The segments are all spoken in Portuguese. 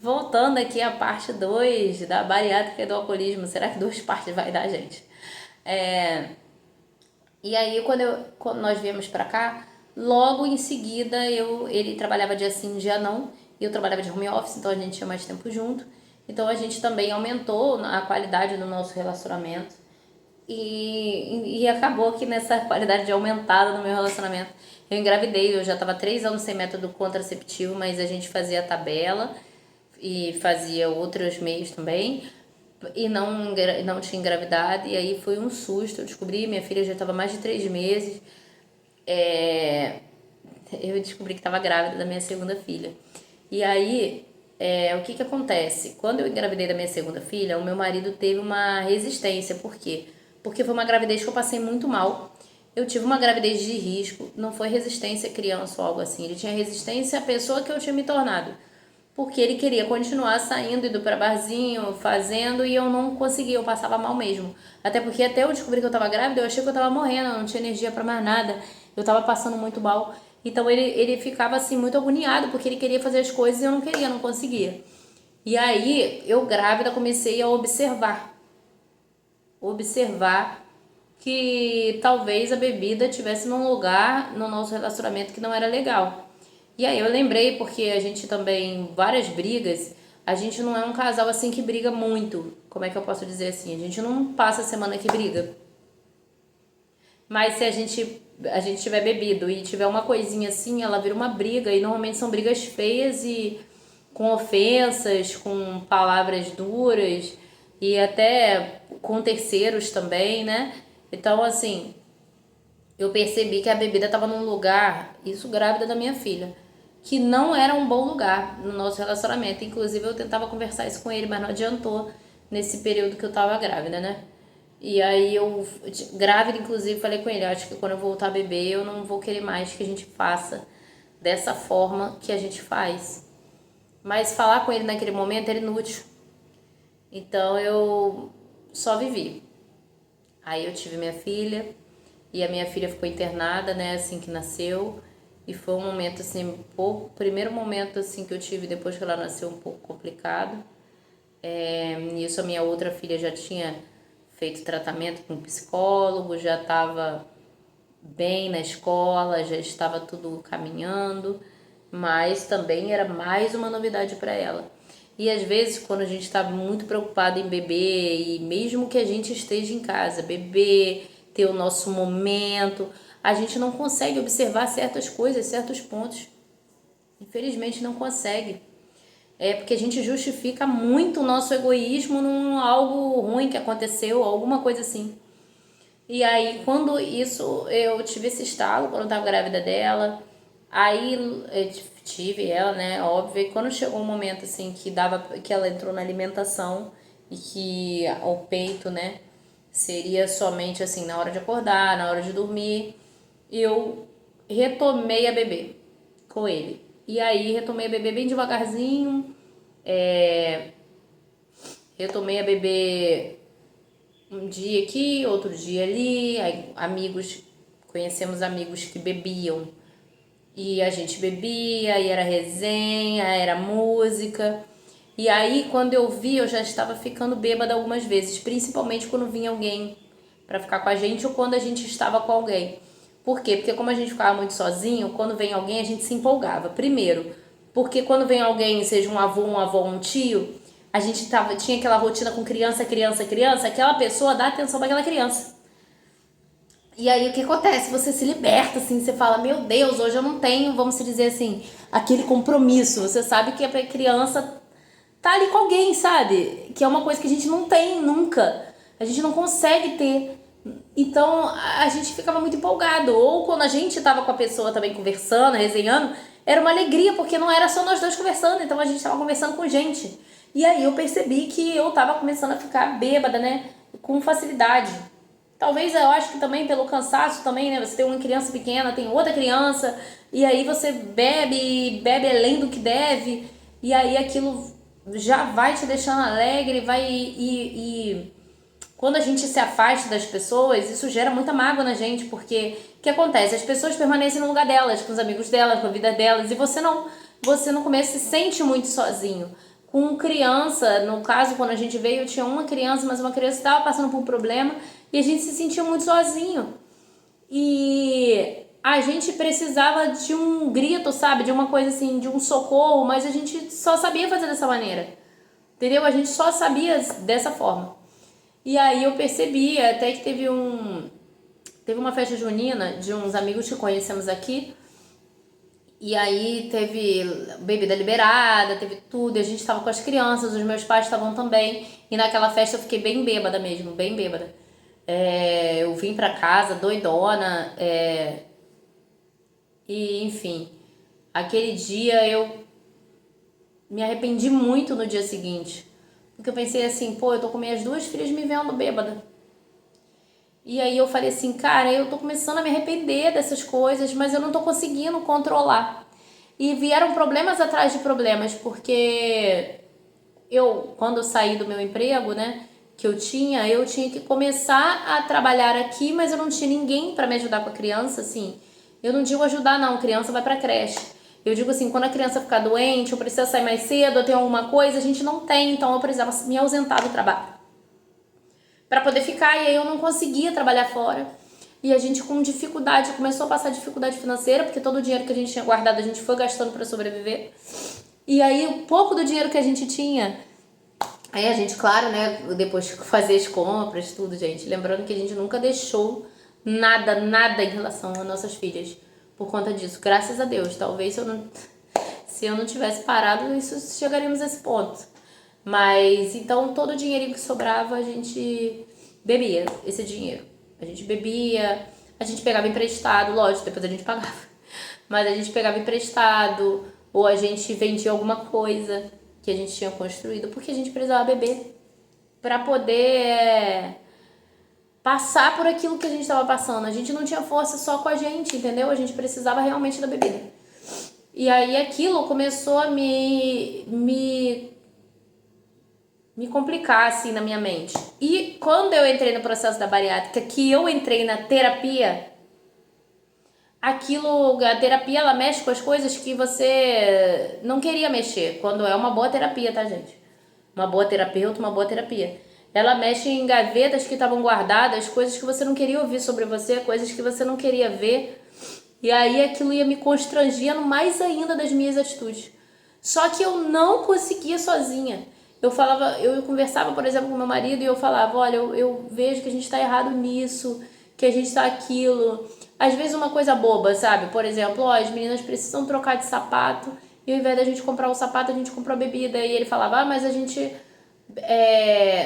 voltando aqui à parte 2 da bariátrica e do alcoolismo, será que 2 partes vai dar, gente? E aí, quando nós viemos pra cá, logo em seguida, ele trabalhava dia sim, dia não, e eu trabalhava de home office, então a gente tinha mais tempo junto. Então a gente também aumentou a qualidade do nosso relacionamento. E acabou que nessa qualidade de aumentada no meu relacionamento, eu engravidei. Eu já estava 3 anos sem método contraceptivo, mas a gente fazia a tabela e fazia outros meios também. E não tinha engravidado. E aí foi um susto. Eu descobri, minha filha já estava mais de 3 meses. É, eu descobri que estava grávida da minha segunda filha. E aí, o que acontece? Quando eu engravidei da minha segunda filha, o meu marido teve uma resistência. Por quê? Porque foi uma gravidez que eu passei muito mal. Eu tive uma gravidez de risco, não foi resistência à criança ou algo assim. Ele tinha resistência à pessoa que eu tinha me tornado. Porque ele queria continuar saindo, indo para barzinho, fazendo, e eu não conseguia, eu passava mal mesmo. Até porque até eu descobri que eu tava grávida, eu achei que eu tava morrendo, eu não tinha energia para mais nada, eu tava passando muito mal. Então ele ficava assim muito agoniado, porque ele queria fazer as coisas e eu não queria, não conseguia. E aí, eu grávida comecei a observar que talvez a bebida tivesse num lugar no nosso relacionamento que não era legal. E aí eu lembrei, porque a gente também, várias brigas, a gente não é um casal assim que briga muito. Como é que eu posso dizer assim? A gente não passa a semana que briga. Mas se a gente tiver bebido e tiver uma coisinha assim, ela vira uma briga. E normalmente são brigas feias e com ofensas, com palavras duras e até com terceiros também, né? Então, assim, eu percebi que a bebida estava num lugar, isso grávida da minha filha, que não era um bom lugar no nosso relacionamento. Inclusive, eu tentava conversar isso com ele, mas não adiantou nesse período que eu tava grávida, né? E aí grávida, inclusive, falei com ele, acho que quando eu voltar a beber, eu não vou querer mais que a gente faça dessa forma que a gente faz. Mas falar com ele naquele momento era inútil. Então eu só vivi. Aí eu tive minha filha e a minha filha ficou internada, né, assim que nasceu. E foi um momento assim, primeiro momento assim que eu tive depois que ela nasceu um pouco complicado. Nisso a minha outra filha já tinha feito tratamento com psicólogo, já estava bem na escola, já estava tudo caminhando, mas também era mais uma novidade para ela. E às vezes, quando a gente está muito preocupado em beber, e mesmo que a gente esteja em casa, beber, ter o nosso momento, a gente não consegue observar certas coisas, certos pontos. Infelizmente, não consegue. É porque a gente justifica muito o nosso egoísmo num algo ruim que aconteceu, alguma coisa assim. E aí, quando isso, eu tive esse estalo, quando eu tava grávida dela, aí eu tive ela, né, óbvio, e quando chegou um momento, assim, que ela entrou na alimentação e que o peito, né, seria somente, assim, na hora de acordar, na hora de dormir, eu retomei a beber com ele. E aí, retomei a beber bem devagarzinho, retomei a beber um dia aqui, outro dia ali, aí conhecemos amigos que bebiam e a gente bebia, aí era resenha, era música. E aí quando eu vi, eu já estava ficando bêbada algumas vezes, principalmente quando vinha alguém para ficar com a gente ou quando a gente estava com alguém. Por quê? Porque como a gente ficava muito sozinho, quando vem alguém a gente se empolgava. Primeiro, porque quando vem alguém, seja um avô, uma avó, um tio, a gente tinha aquela rotina com criança, criança, criança, aquela pessoa dá atenção para aquela criança. E aí o que acontece? Você se liberta, assim, você fala, meu Deus, hoje eu não tenho, vamos dizer assim, aquele compromisso. Você sabe que a criança tá ali com alguém, sabe? Que é uma coisa que a gente não tem nunca. A gente não consegue ter. Então a gente ficava muito empolgado. Ou quando a gente tava com a pessoa também conversando, resenhando, era uma alegria, porque não era só nós dois conversando, então a gente tava conversando com gente. E aí eu percebi que eu tava começando a ficar bêbada, né? Com facilidade. Talvez eu acho que também pelo cansaço também, né? Você tem uma criança pequena, tem outra criança, e aí você bebe além do que deve, e aí aquilo já vai te deixando alegre, e quando a gente se afasta das pessoas, isso gera muita mágoa na gente, porque o que acontece? As pessoas permanecem no lugar delas, com os amigos delas, com a vida delas, e você no começo se sente muito sozinho. com criança. No caso, quando a gente veio, tinha uma criança, mas uma criança estava passando por um problema e a gente se sentia muito sozinho. E a gente precisava de um grito, sabe? De uma coisa assim, de um socorro, mas a gente só sabia fazer dessa maneira. Entendeu? A gente só sabia dessa forma. E aí eu percebi, até que teve uma festa junina de uns amigos que conhecemos aqui. E aí teve bebida liberada, teve tudo, e a gente tava com as crianças, os meus pais estavam também. E naquela festa eu fiquei bem bêbada mesmo, bem bêbada. Eu vim pra casa doidona, e enfim, aquele dia eu me arrependi muito no dia seguinte. Porque eu pensei assim, pô, eu tô com minhas duas filhas me vendo bêbada. E aí eu falei assim, cara, eu tô começando a me arrepender dessas coisas, mas eu não tô conseguindo controlar. E vieram problemas atrás de problemas, porque quando eu saí do meu emprego, né, que eu tinha que começar a trabalhar aqui, mas eu não tinha ninguém para me ajudar com a criança, assim. Eu não digo ajudar, não, criança vai pra creche. Eu digo assim, quando a criança ficar doente, eu preciso sair mais cedo, eu tenho alguma coisa, a gente não tem, então eu precisava me ausentar do trabalho para poder ficar, e aí eu não conseguia trabalhar fora. E a gente com dificuldade, começou a passar dificuldade financeira, porque todo o dinheiro que a gente tinha guardado a gente foi gastando para sobreviver. E aí o pouco do dinheiro que a gente tinha, aí a gente, claro, né, depois fazer as compras, tudo, gente, lembrando que a gente nunca deixou nada em relação às nossas filhas por conta disso, graças a Deus. Talvez se eu não tivesse parado, isso chegaríamos a esse ponto. Mas então todo o dinheirinho que sobrava a gente bebia esse dinheiro. A gente bebia, a gente pegava emprestado, lógico, depois a gente pagava. Mas a gente pegava emprestado, ou a gente vendia alguma coisa que a gente tinha construído, porque a gente precisava beber para poder passar por aquilo que a gente estava passando. A gente não tinha força só com a gente, entendeu? A gente precisava realmente da bebida. E aí aquilo começou a me complicar assim na minha mente. E quando eu entrei no processo da bariátrica, que eu entrei na terapia, a terapia ela mexe com as coisas que você não queria mexer, quando é uma boa terapia, tá, gente? Uma boa terapeuta, uma boa terapia. Ela mexe em gavetas que estavam guardadas, coisas que você não queria ouvir sobre você, coisas que você não queria ver. E aí aquilo ia me constrangendo mais ainda das minhas atitudes. Só que eu não conseguia sozinha. Eu conversava, por exemplo, com meu marido e eu falava, olha, eu vejo que a gente tá errado nisso, que a gente tá aquilo. Às vezes uma coisa boba, sabe? Por exemplo, ó, as meninas precisam trocar de sapato e ao invés da gente comprar o sapato, a gente comprou a bebida. E ele falava, mas a gente...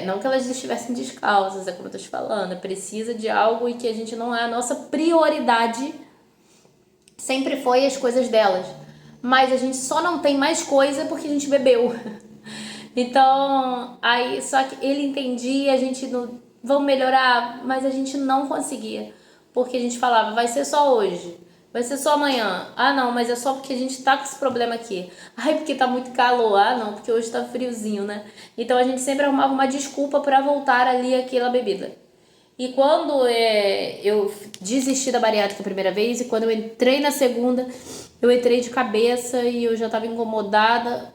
não que elas estivessem descalças, é como eu tô te falando, precisa de algo e que a gente não é a nossa prioridade, sempre foi as coisas delas. Mas a gente só não tem mais coisa porque a gente bebeu. Então, aí só que ele entendia, a gente não vamos melhorar, mas a gente não conseguia. Porque a gente falava, vai ser só hoje, vai ser só amanhã. Ah, não, mas é só porque a gente tá com esse problema aqui. Ai, porque tá muito calor. Ah, não, porque hoje tá friozinho, né? Então a gente sempre arrumava uma desculpa para voltar ali àquela bebida. E quando eu desisti da bariátrica a primeira vez e quando eu entrei na segunda, eu entrei de cabeça e eu já estava incomodada.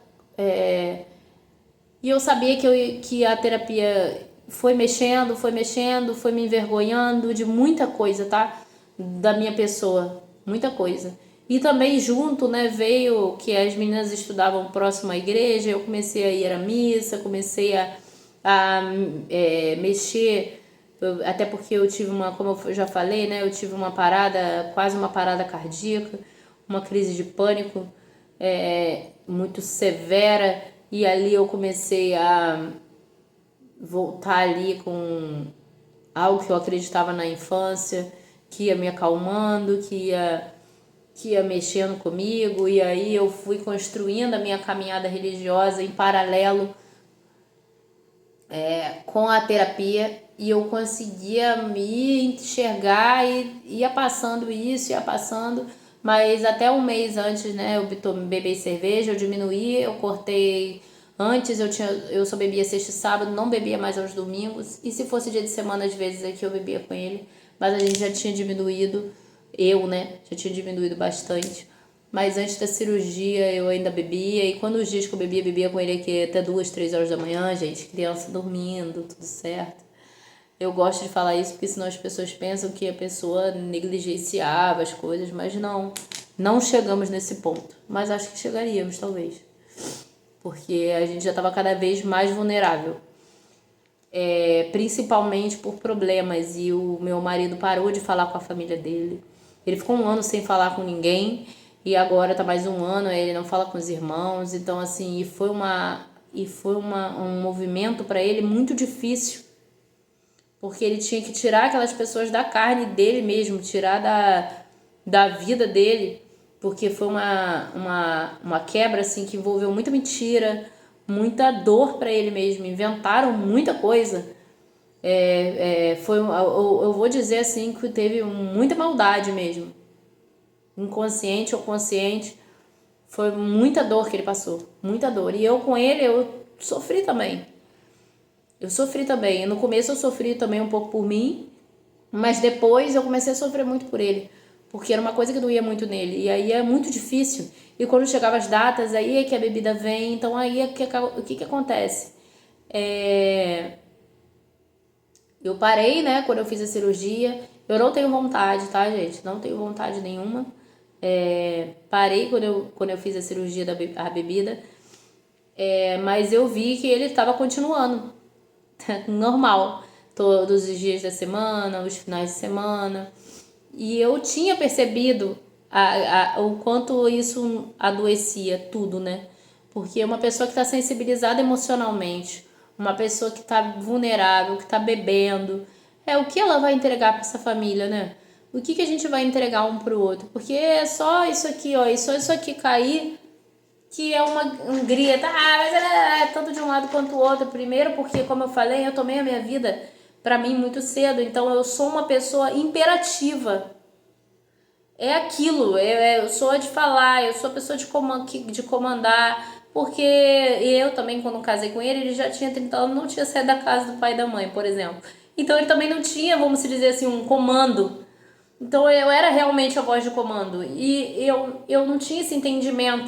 E eu sabia que a terapia foi mexendo, foi me envergonhando de muita coisa, tá? Da minha pessoa, muita coisa. E também junto, né, veio que as meninas estudavam próximo à igreja, eu comecei a ir à missa, comecei a mexer, até porque eu tive como eu já falei, né, eu tive uma parada, quase uma parada cardíaca, uma crise de pânico muito severa, e ali eu comecei a voltar ali com algo que eu acreditava na infância, que ia me acalmando, que ia mexendo comigo, e aí eu fui construindo a minha caminhada religiosa em paralelo com a terapia, e eu conseguia me enxergar e ia passando isso, ia passando, mas até um mês antes, né, eu bebi cerveja, eu diminuí, eu cortei. Antes eu só bebia sexta e sábado, não bebia mais aos domingos, e se fosse dia de semana, às vezes aqui eu bebia com ele, mas a gente já tinha diminuído, já tinha diminuído bastante. Mas antes da cirurgia eu ainda bebia. E quando os dias que eu bebia com ele aqui até 2, 3 horas da manhã, gente, criança dormindo, tudo certo. Eu gosto de falar isso porque senão as pessoas pensam que a pessoa negligenciava as coisas, mas não. Não chegamos nesse ponto. Mas acho que chegaríamos, talvez. Porque a gente já estava cada vez mais vulnerável. Principalmente por problemas. E o meu marido parou de falar com a família dele. Ele ficou 1 ano sem falar com ninguém. E agora tá mais 1 ano, ele não fala com os irmãos. Então, assim, um movimento para ele muito difícil. Porque ele tinha que tirar aquelas pessoas da carne dele mesmo, tirar da vida dele. Porque foi uma quebra, assim, que envolveu muita mentira, muita dor para ele mesmo. Inventaram muita coisa. Eu vou dizer, assim, que teve muita maldade mesmo. Inconsciente ou consciente. Foi muita dor que ele passou. Muita dor. E eu com ele, eu sofri também. No começo eu sofri também um pouco por mim, mas depois eu comecei a sofrer muito por ele, porque era uma coisa que doía muito nele, e aí é muito difícil. E quando chegava as datas, aí é que a bebida vem, então aí o que acontece? Eu parei, né, quando eu fiz a cirurgia, eu não tenho vontade, tá, gente? Não tenho vontade nenhuma. Parei quando eu fiz a cirurgia a bebida, mas eu vi que ele estava continuando. Normal, todos os dias da semana, os finais de semana. E eu tinha percebido o quanto isso adoecia tudo, né? Porque uma pessoa que está sensibilizada emocionalmente, uma pessoa que está vulnerável, que está bebendo, o que ela vai entregar para essa família, né? O que a gente vai entregar um pro outro? Porque é só isso aqui, ó, e só isso aqui cair, que é um grito, mas é tanto de um lado quanto o outro. Primeiro porque, como eu falei, eu tomei a minha vida pra mim muito cedo, então eu sou uma pessoa imperativa. É aquilo, eu sou a de falar, eu sou a pessoa de comandar, porque eu também, quando casei com ele já tinha 30 anos, não tinha saído da casa do pai e da mãe, por exemplo. Então ele também não tinha, vamos dizer assim, um comando. Então eu era realmente a voz de comando, e eu não tinha esse entendimento